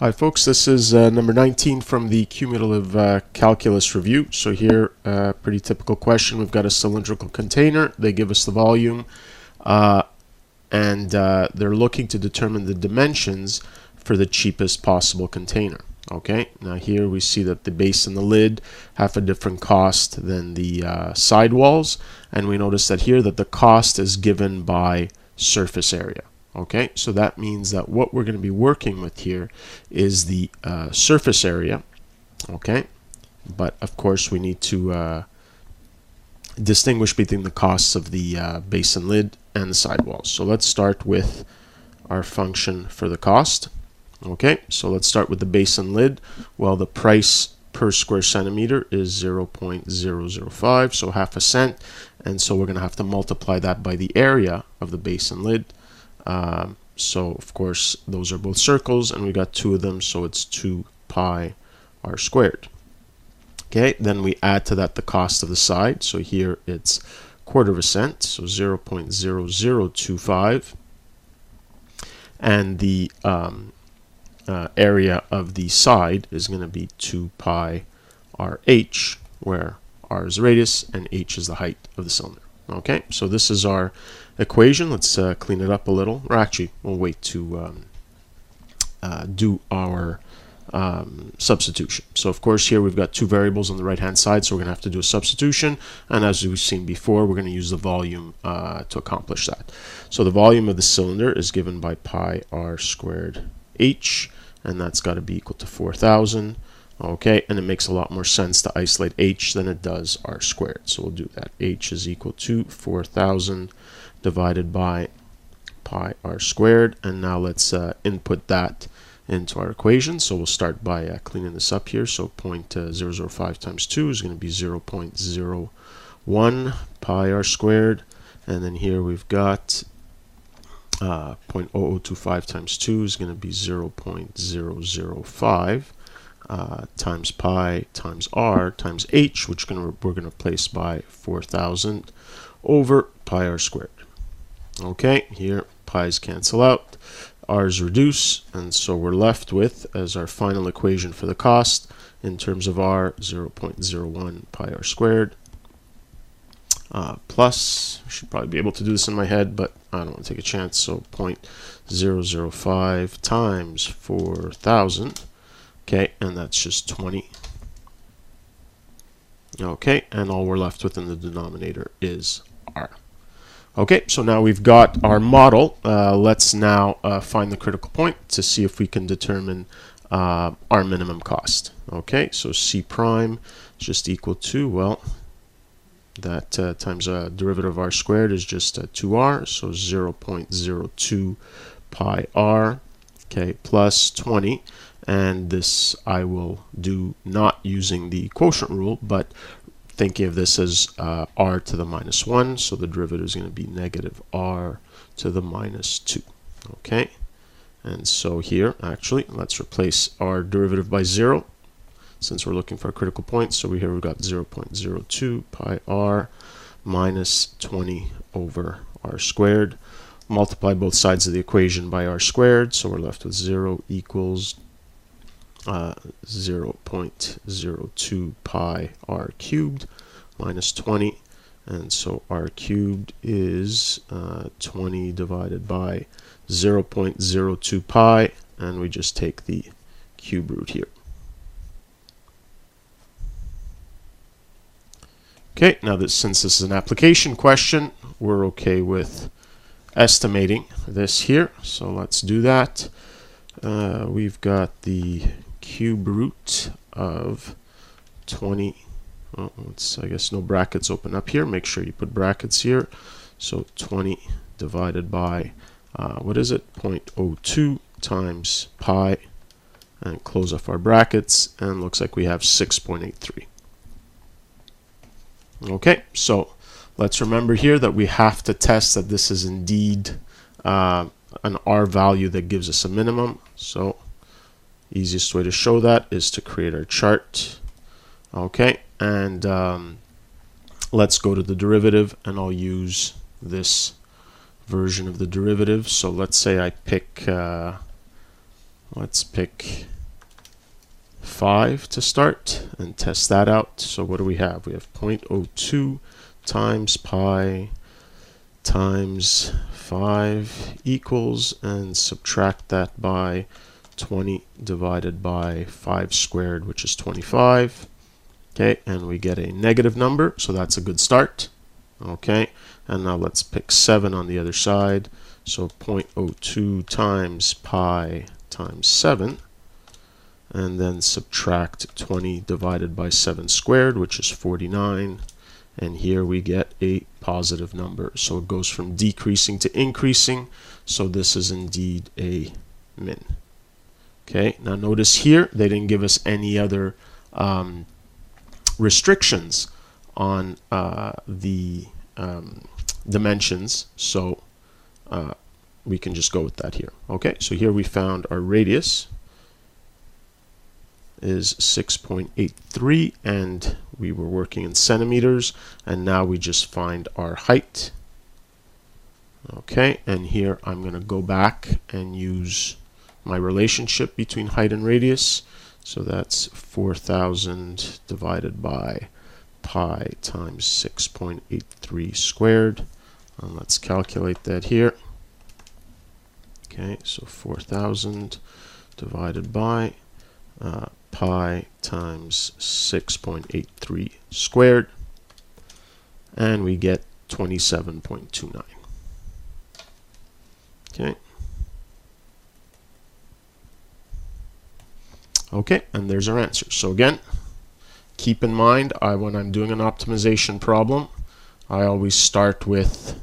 Hi folks, this is number 19 from the cumulative calculus review. So here, pretty typical question. We've got a cylindrical container. They give us the volume and they're looking to determine the dimensions for the cheapest possible container. Okay, now here we see that the base and the lid have a different cost than the sidewalls, and we notice that here that the cost is given by surface area. Okay, so that means that what we're going to be working with here is the surface area. Okay, but of course we need to distinguish between the costs of the basin lid and the sidewalls. So let's start with our function for the cost. Okay, so let's start with the basin lid. Well, the price per square centimeter is 0.005, so half a cent, and so we're going to have to multiply that by the area of the basin lid. So of course those are both circles, and we got two of them, so it's 2 pi r squared. Okay, then we add to that the cost of the side. So here it's quarter of a cent, so 0.0025, and the area of the side is going to be 2 pi rh, where r is the radius and h is the height of the cylinder. Okay, so this is our equation. Let's clean it up a little, or actually we'll wait to do our substitution. So of course here we've got two variables on the right hand side, so we're going to have to do a substitution, and as we've seen before, we're going to use the volume to accomplish that. So the volume of the cylinder is given by pi r squared h, and that's got to be equal to 4,000. Okay, and it makes a lot more sense to isolate h than it does r squared. So we'll do that. H is equal to 4,000 divided by pi r squared. And now let's input that into our equation. So we'll start by cleaning this up here. So 0.005 times 2 is going to be 0.01 pi r squared. And then here we've got 0.0025 times 2 is going to be 0.005. Times pi times r times h, which we're going to replace by 4,000 over pi r squared. Okay, here pi's cancel out, r's reduce, and so we're left with, as our final equation for the cost, in terms of r, 0.01 pi r squared, plus, I should probably be able to do this in my head, but I don't want to take a chance, so 0.005 times 4,000. Okay, and that's just 20. Okay, and all we're left with in the denominator is r. Okay, so now we've got our model. Let's now find the critical point to see if we can determine our minimum cost. Okay, so C prime is just equal to, well, that times a derivative of r squared is just 2r, so 0.02 pi r, okay, plus 20. And this I will do not using the quotient rule, but thinking of this as r to the minus 1, so the derivative is going to be negative r to the minus 2. Okay, and so here, actually, let's replace our derivative by 0, since we're looking for a critical point. So here we've got 0.02 pi r minus 20 over r squared. Multiply both sides of the equation by r squared, so we're left with 0 equals 0.02 pi r cubed minus 20, and so r cubed is 20 divided by 0.02 pi, and we just take the cube root here. Okay, now that since this is an application question, we're okay with estimating this here, so let's do that. We've got the cube root of 20, well, I guess no brackets open up here, make sure you put brackets here, so 20 divided by, what is it, 0.02 times pi, and close off our brackets, and looks like we have 6.83. Okay, so let's remember here that we have to test that this is indeed an r value that gives us a minimum. So easiest way to show that is to create our chart. Okay, and let's go to the derivative, and I'll use this version of the derivative. So let's say I pick Let's pick 5 to start and test that out. So what do we have? We have 0.02 times pi times 5 equals, and subtract that by 20 divided by 5 squared, which is 25. Okay, and we get a negative number, so that's a good start. Okay, and now let's pick 7 on the other side. So 0.02 times pi times 7, and then subtract 20 divided by 7 squared, which is 49. And here we get a positive number. So it goes from decreasing to increasing. So this is indeed a min. Okay, now notice here they didn't give us any other restrictions on the dimensions. So we can just go with that here. Okay, so here we found our radius is 6.83, and we were working in centimeters, and now we just find our height. Okay, and here I'm going to go back and use my relationship between height and radius. So that's 4,000 divided by pi times 6.83 squared. And let's calculate that here. Okay, so 4,000 divided by pi times 6.83 squared, and we get 27.29. Okay. Okay, and there's our answer. So again, keep in mind, when I'm doing an optimization problem, I always start with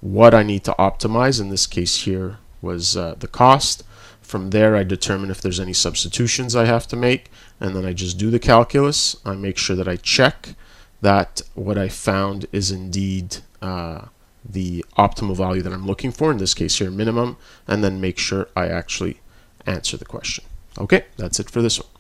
what I need to optimize. In this case here was the cost. From there, I determine if there's any substitutions I have to make, and then I just do the calculus. I make sure that I check that what I found is indeed the optimal value that I'm looking for, in this case here minimum, and then make sure I actually answer the question. Okay, that's it for this one.